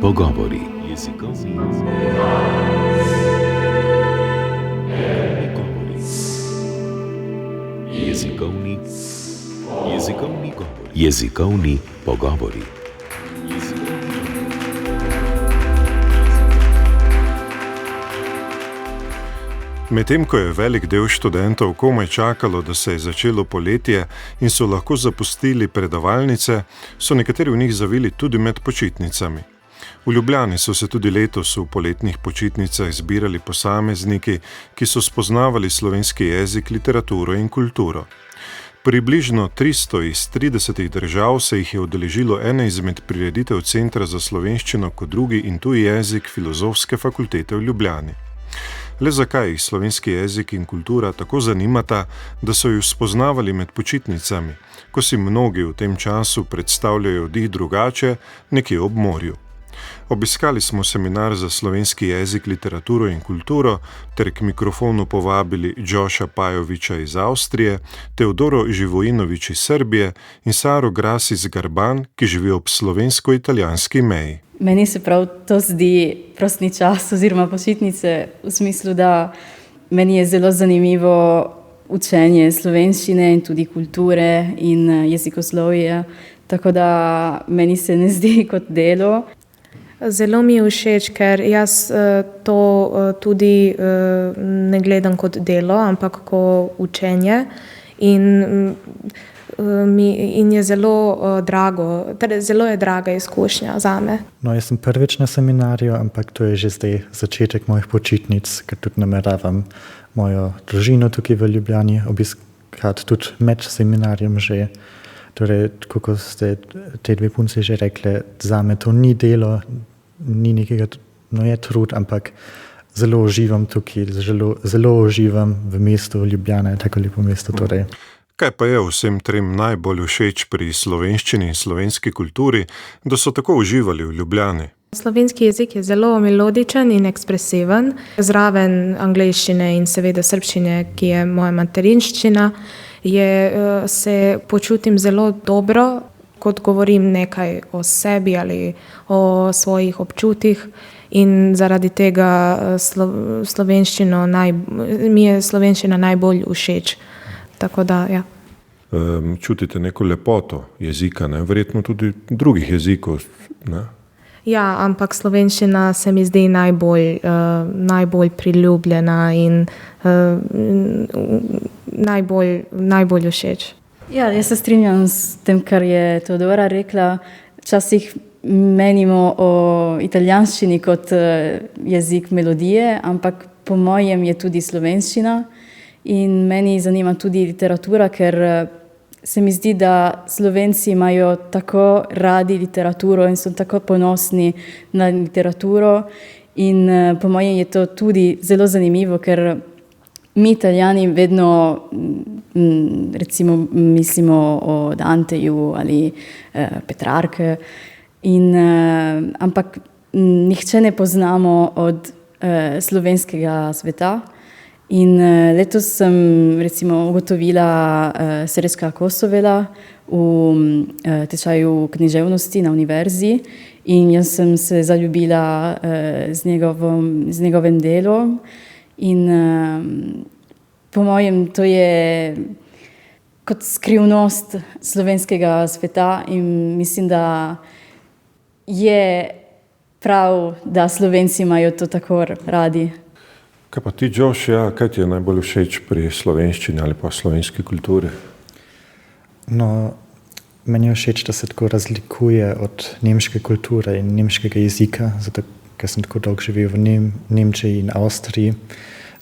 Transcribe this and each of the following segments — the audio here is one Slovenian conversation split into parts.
Pogovori. Jezikovni govori. Jezikovni pogovori. Medtem ko je velik del študentov komaj čakalo, da se je začelo poletje in so lahko zapustili predavalnice, so nekateri v njih zavili tudi med počitnicami. V Ljubljani so se tudi letos v poletnih počitnicah zbirali posamezniki, ki so spoznavali slovenski jezik, literaturo in kulturo. Približno 300 iz 30 držav se jih je udeležilo ene izmed prireditev Centra za slovenščino kot drugi in tuji jezik Filozofske fakultete v Ljubljani. Le zakaj jih slovenski jezik in kultura tako zanimata, da so ju spoznavali med počitnicami, ko si mnogi v tem času predstavljajo dih drugače, nekje ob morju. Obiskali smo seminar za slovenski jezik, literaturo in kulturo ter k mikrofonu povabili Đoša Pajovića iz Avstrije, Teodoro Živojinović iz Srbije in Saro Gras iz Garban, ki živi ob slovensko-italijanski meji. Meni se prav to zdi prostni čas oziroma počitnice v smislu, da meni je zelo zanimivo učenje slovenščine in tudi kulture in jezikoslovja, tako da meni se ne zdi kot delo. Zelo mi je všeč, ker jaz to tudi ne gledam kot delo, ampak kot učenje in je zelo drago, zelo je draga izkušnja zame. No, jaz sem prvič na seminarju, ampak to je že zdaj začetek mojih počitnic, ker tudi nameravam mojo družino tukaj v Ljubljani obiskati tudi med seminarjem že. Torej, kako ste te dve punci že rekli, zame to ni delo, ni nekega, no je trud, ampak zelo uživam tukaj, zelo uživam v mestu Ljubljana, tako lepo mesto torej. Kaj pa je vsem trem najbolj všeč pri slovenščini in slovenski kulturi, da so tako uživali v Ljubljani? Slovenski jezik je zelo melodičen in ekspresiven, zraven angleščine in seveda srbščine, ki je moja materinščina, se počutim zelo dobro, kot govorim nekaj o sebi ali o svojih občutih in zaradi tega mi je slovenščina najbolj všeč. Tako da, ja. Čutite neko lepoto jezika, ne? Verjetno tudi drugih jezikov, ne? Ja, ampak slovenščina se mi zdi najbolj priljubljena in najbolj všeč. Ja, jaz se strinjam s tem, kar je Teodora rekla. Včasih menimo o italijanščini kot jezik melodije, ampak po mojem je tudi slovenščina in meni zanima tudi literatura, ker se mi zdi, da Slovenci imajo tako radi literaturo in so tako ponosni na literaturo in po mojem je to tudi zelo zanimivo, ker mi Italijani vedno recimo mislimo o Danteju ali Petrarke, ampak nihče ne poznamo od slovenskega sveta. In letos sem recimo ugotovila Srečka Kosovela v tečaju književnosti na univerzi in jaz sem se zaljubila z njegovim delom in po mojem to je kot skrivnost slovenskega sveta in mislim, da je prav, da Slovenci imajo to tako radi. Kaj pa ti, Đoš, kaj ti je najbolj všeč pri slovenščini ali pa slovenski kulturi? No, meni je všeč, da se tako razlikuje od nemške kulture in nemškega jezika, zato ker sem tako dolgo živel v Nemčiji in Avstriji,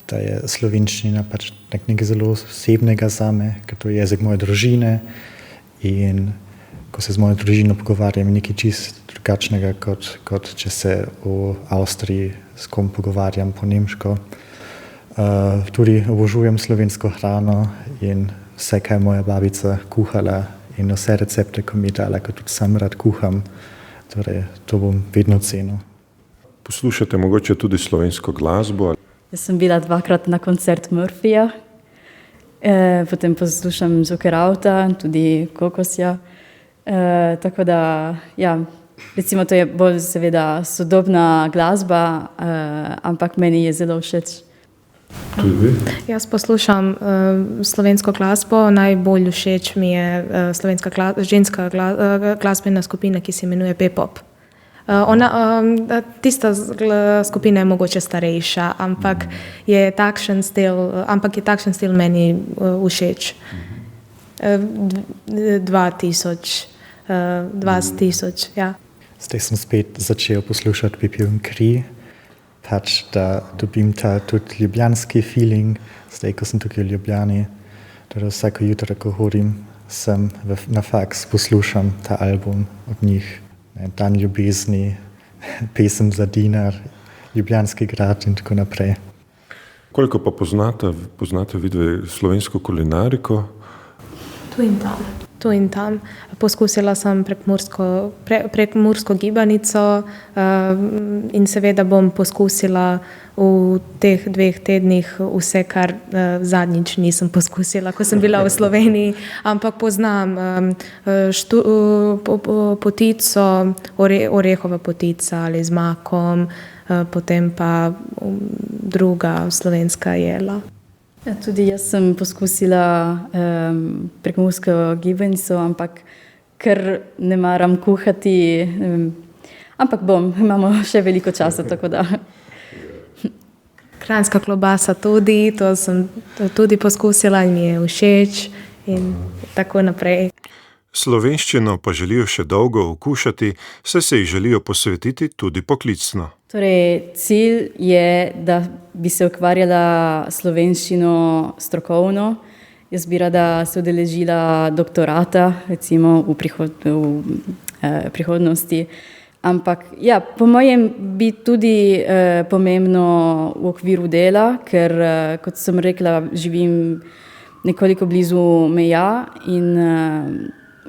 da je slovenščina pač nekaj zelo osebnega zame, ker to je jezik moje družine in ko se z mojo družino pogovarjam, je nekaj čist drugačnega, kot če se v Avstriji s kom pogovarjam po nemško. Tudi obožujem slovensko hrano in vse, kaj je moja babica kuhala in vse recepte, ko mi je dala, ko tudi sam rad kuham. Torej, to bom vedno cenil. Poslušate mogoče tudi slovensko glasbo? Jaz sem bila 2-krat na koncert Murphyja, potem poslušam Zuckerauta, tudi Kokosja. Tako da, ja, recimo to je bolj seveda sodobna glasba, ampak meni je zelo všeč. Tudi vi? Jaz poslušam slovensko glasbo, najbolj všeč mi je ženska glasbena skupina, ki se imenuje P-pop. Tista skupina je mogoče starejša, ampak je takšen stil meni všeč. 2000, ja. Zdaj sem spet začel poslušati Pepel in kri, pač da dobim ta tudi ljubljanski feeling, zdaj ko sem tukaj v Ljubljani, da vsako jutro, ko hodim sem na faks, poslušam ta album od njih, Dan ljubezni, pesem za dinar, Ljubljanski grad in tako naprej. Koliko pa poznate vidve slovensko kulinariko? Tu in tam. Poskusila sem prekmursko gibanico in seveda bom poskusila v teh 2 tednih vse, kar zadnjič nisem poskusila, ko sem bila v Sloveniji, ampak poznam potico, orehova potica ali z makom, potem pa druga slovenska jela. Ja, tudi jaz sem poskusila prekmursko gibanico, ampak ker ne maram kuhati, ampak imamo še veliko časa, tako da. Kranjska klobasa tudi, to sem tudi poskusila in mi je všeč in tako naprej. Slovenščino pa želijo še dolgo okušati, saj se jih želijo posvetiti tudi poklicno. Torej, cilj je, da bi se ukvarjala slovenščino strokovno. Jaz bi rada se udeležila doktorata, recimo v prihodnosti. Ampak ja, po mojem bi tudi pomembno v okviru dela, ker kot sem rekla, živim nekoliko blizu meja in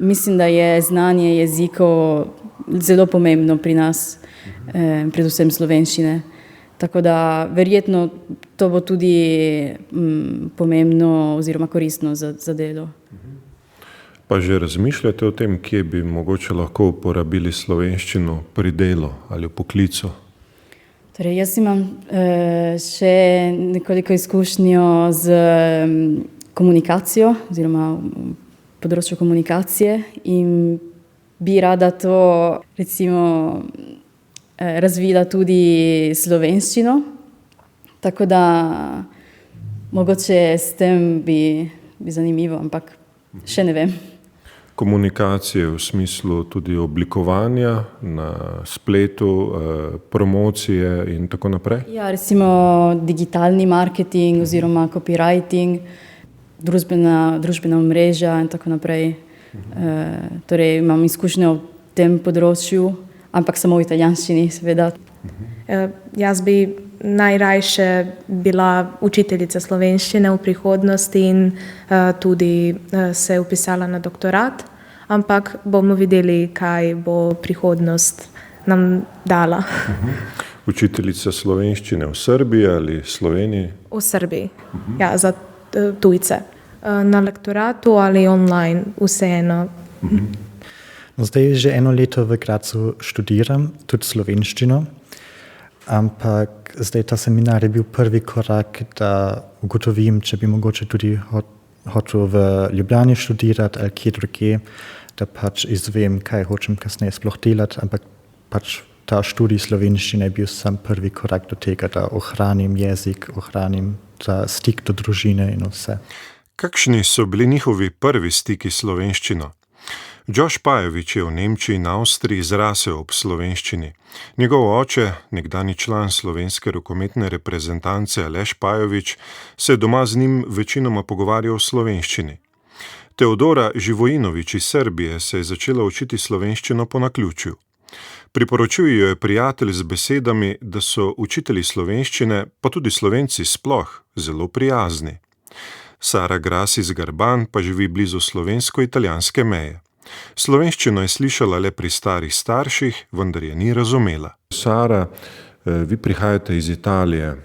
mislim, da je znanje jezikov zelo pomembno pri nas, predvsem slovenščine. Tako da verjetno to bo tudi pomembno oziroma koristno za delo. Pa že razmišljate o tem, kje bi mogoče lahko uporabili slovenščino pri delu ali v poklicu? Torej, jaz imam še nekoliko izkušnjo z komunikacijo oziroma področju komunikacije in bi rada to recimo razvila tudi slovenščino, tako da mogoče s tem bi zanimivo, ampak še ne vem. Komunikacije v smislu tudi oblikovanja na spletu, promocije in tako naprej? Ja, recimo digitalni marketing oziroma copywriting, družbena omrežja in tako naprej. Torej imam izkušnje v tem področju, ampak samo v italijanščini, seveda. Jaz bi najrajše bila učiteljica slovenščine v prihodnosti in tudi se upisala na doktorat, ampak bomo videli, kaj bo prihodnost nam dala. Učiteljica slovenščine v Srbiji ali Sloveniji? V Srbiji, ja, za tujce. Na lektoratu ali online, vseeno. No, zdaj že 1 leto v Gradcu študiram, tudi slovenščino, ampak zdaj ta seminar je bil prvi korak, da ugotovim, če bi mogoče tudi hotel v Ljubljani študirati ali kje drugje, da pač izvem, kaj hočem kasneje sploh delati, ampak pač ta študij slovenščine je bil sam prvi korak do tega, da ohranim jezik, ohranim ta stik do družine in vse. Kakšni so bili njihovi prvi stiki s slovenščino? Jož Pajovič je v Nemčiji in Avstriji zrasel ob slovenščini. Njegov oče, nekdanji član slovenske rokometne reprezentance Aleš Pajovič, se je doma z njim večinoma pogovarjal v slovenščini. Teodora Živojinovič iz Srbije se je začela učiti slovenščino po naključju. Priporočil jo je prijatelj z besedami, da so učitelji slovenščine, pa tudi Slovenci sploh, zelo prijazni. Sara Gras iz Garban pa živi blizu slovensko-italijanske meje. Slovenščino je slišala le pri starih starših, vendar je ni razumela. Sara, vi prihajate iz Italije,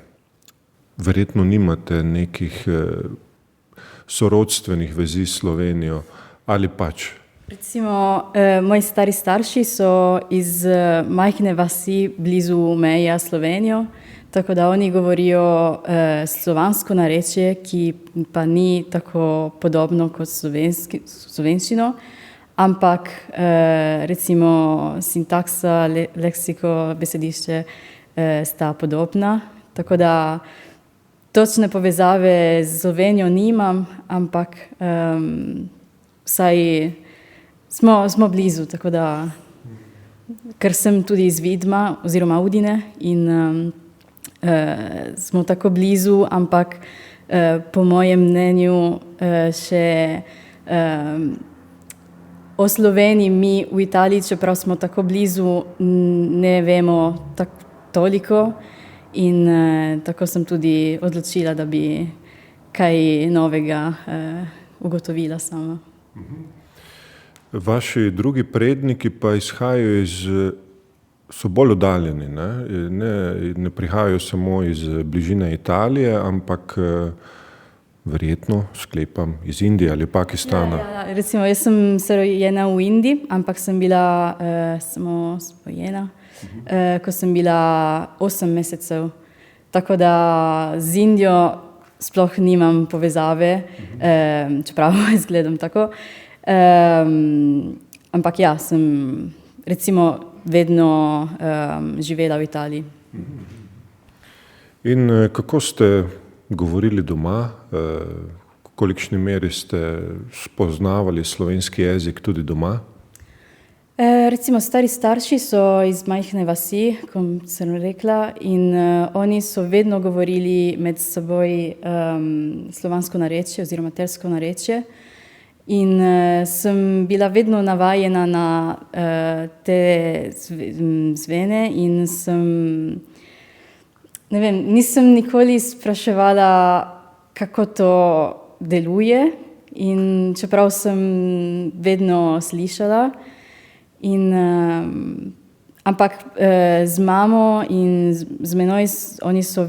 verjetno nimate nekih sorodstvenih vezi s Slovenijo, ali pač Recimo, moji stari starši so iz majhne vasi blizu meja s Slovenijo, tako da oni govorijo slovansko narečje, ki pa ni tako podobno kot slovenščino, ampak recimo sintaksa, leksiko, besedišče sta podobna, tako da točne povezave z Slovenijo nimam, ampak vsaj smo blizu, tako da, ker sem tudi iz Vidma oziroma Udine in smo tako blizu, ampak po mojem mnenju še o Sloveniji mi v Italiji, čeprav smo tako blizu, ne vemo toliko in tako sem tudi odločila, da bi kaj novega ugotovila sama. Vaši drugi predniki pa izhajajo so bolj oddaljeni, ne prihajajo samo iz bližine Italije, ampak verjetno, sklepam, iz Indije ali Pakistana. Ja, recimo, jaz sem se rojena v Indiji, ampak sem bila samo spojena, ko sem bila 8 mesecev. Tako da z Indijo sploh nimam povezave, čeprav izgledam tako. Ampak ja, sem recimo vedno živela v Italiji. In kako ste govorili doma, v kolikšni meri ste spoznavali slovenski jezik tudi doma? Recimo stari starši so iz majhne vasi, kot sem rekla, in oni so vedno govorili med seboj slovansko narečje oziroma matersko narečje. In sem bila vedno navajena na te zvene in nisem nikoli spraševala, kako to deluje, in čeprav sem vedno slišala. Ampak z mamo in z menoj, oni so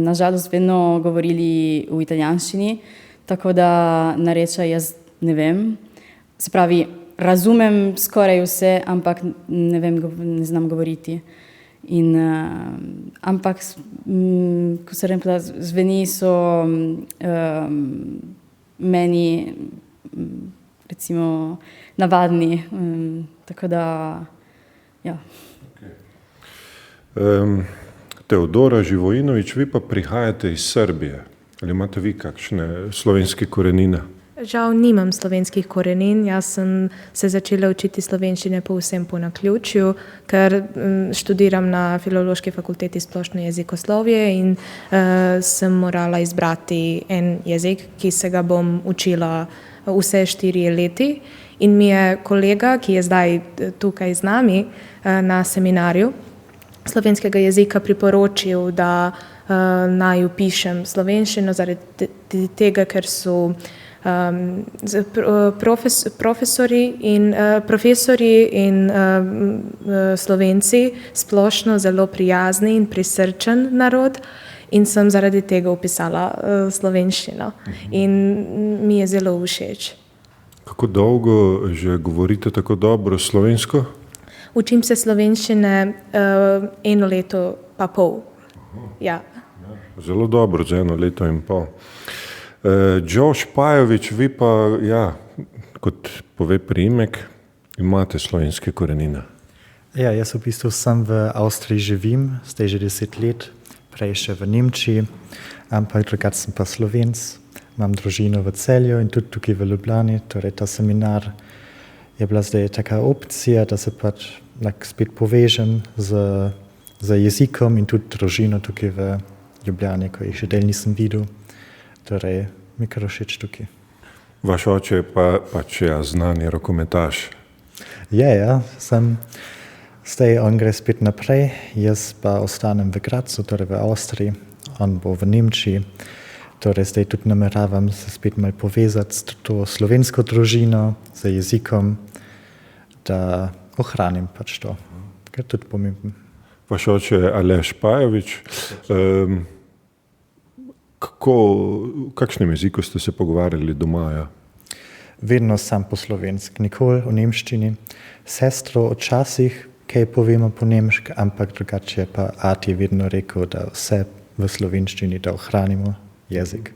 nažalost vedno govorili v italijanščini, tako da narečja jaz ne vem. Se pravi, razumem skoraj vse, ampak ne znam govoriti. Ampak, ko sem rekla, zveni so meni recimo navadni, tako da, ja. Teodora Živojinović, vi pa prihajate iz Srbije. Ali imate vi kakšne slovenske korenine? Žal nimam slovenskih korenin, jaz sem se začela učiti slovenščine povsem po naključju, ker študiram na Filološki fakulteti splošno jezikoslovje in sem morala izbrati en jezik, ki se ga bom učila vse 4 leti. In mi je kolega, ki je zdaj tukaj z nami na seminarju slovenskega jezika, priporočil, da naj vpišem slovenščino zaradi tega, ker so profesori in Slovenci splošno zelo prijazni in prisrčen narod, in sem zaradi tega vpisala slovenščino. In mi je zelo všeč. Kako dolgo že govorite tako dobro slovensko? Učim se slovenščine 1 leto pa pol. Ja. Zelo dobro, za 1 leto in pol. Joe Špajović, vi pa, ja, kot pove priimek, imate slovenske korenine. Ja, jaz v bistvu sem v Avstriji živim, zdaj že 10 let, prej še v Nemčiji, ampak drugače sem pa Slovenc. Imam družino v Celju in tudi tukaj v Ljubljani, torej ta seminar je bila zdaj taka opcija, da se pač spet povežem z jezikom in tudi družino tukaj v Ljubljani, ko jih še del nisem videl. Torej, mi kar všeč tukaj. Vaš oče je pač znani rokometaš. Ja, zdaj on gre spet naprej, jaz pa ostanem v Gradcu, torej v Avstriji, on bo v Nemčiji. Torej, zdaj tudi nameravam se spet malo povezati s to slovensko družino, z jezikom, da ohranim pač to, kar je tudi pomembno. Vaš oče je Aleš Špajović. Kakšnem jeziku ste se pogovarjali doma? Ja? vedno sam po slovenski, nikoli v nemščini. Sestro včasih kaj povemo po nemški, ampak drugače pa ati je vedno rekel, da vse v slovenščini, da ohranimo jezik.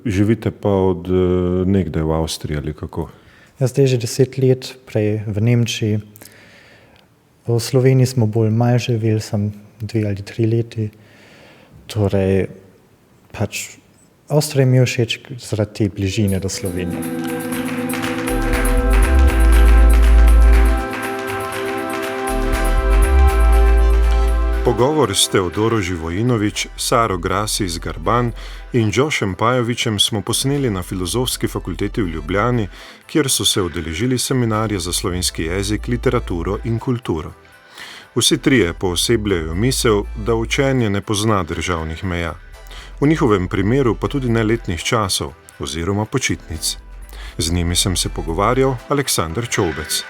Živite pa od nekdaj v Avstriji ali kako? Jaz zdaj že 10 let, prej v Nemčiji. V Sloveniji smo bolj malo živeli, sem 2 ali 3 leti. Torej, pač Avstrija mi je všeč zaradi te bližine do Slovenije. Pogovor s Teodoro Živojinović, Saro Grasi iz Garban in Jošem Pajovićem smo posneli na Filozofski fakulteti v Ljubljani, kjer so se udeležili seminarja za slovenski jezik, literaturo in kulturo. Vsi trije poosebljajo misel, da učenje ne pozna državnih meja. V njihovem primeru pa tudi ne letnih časov oziroma počitnic. Z njimi sem se pogovarjal Aleksander Čovbec.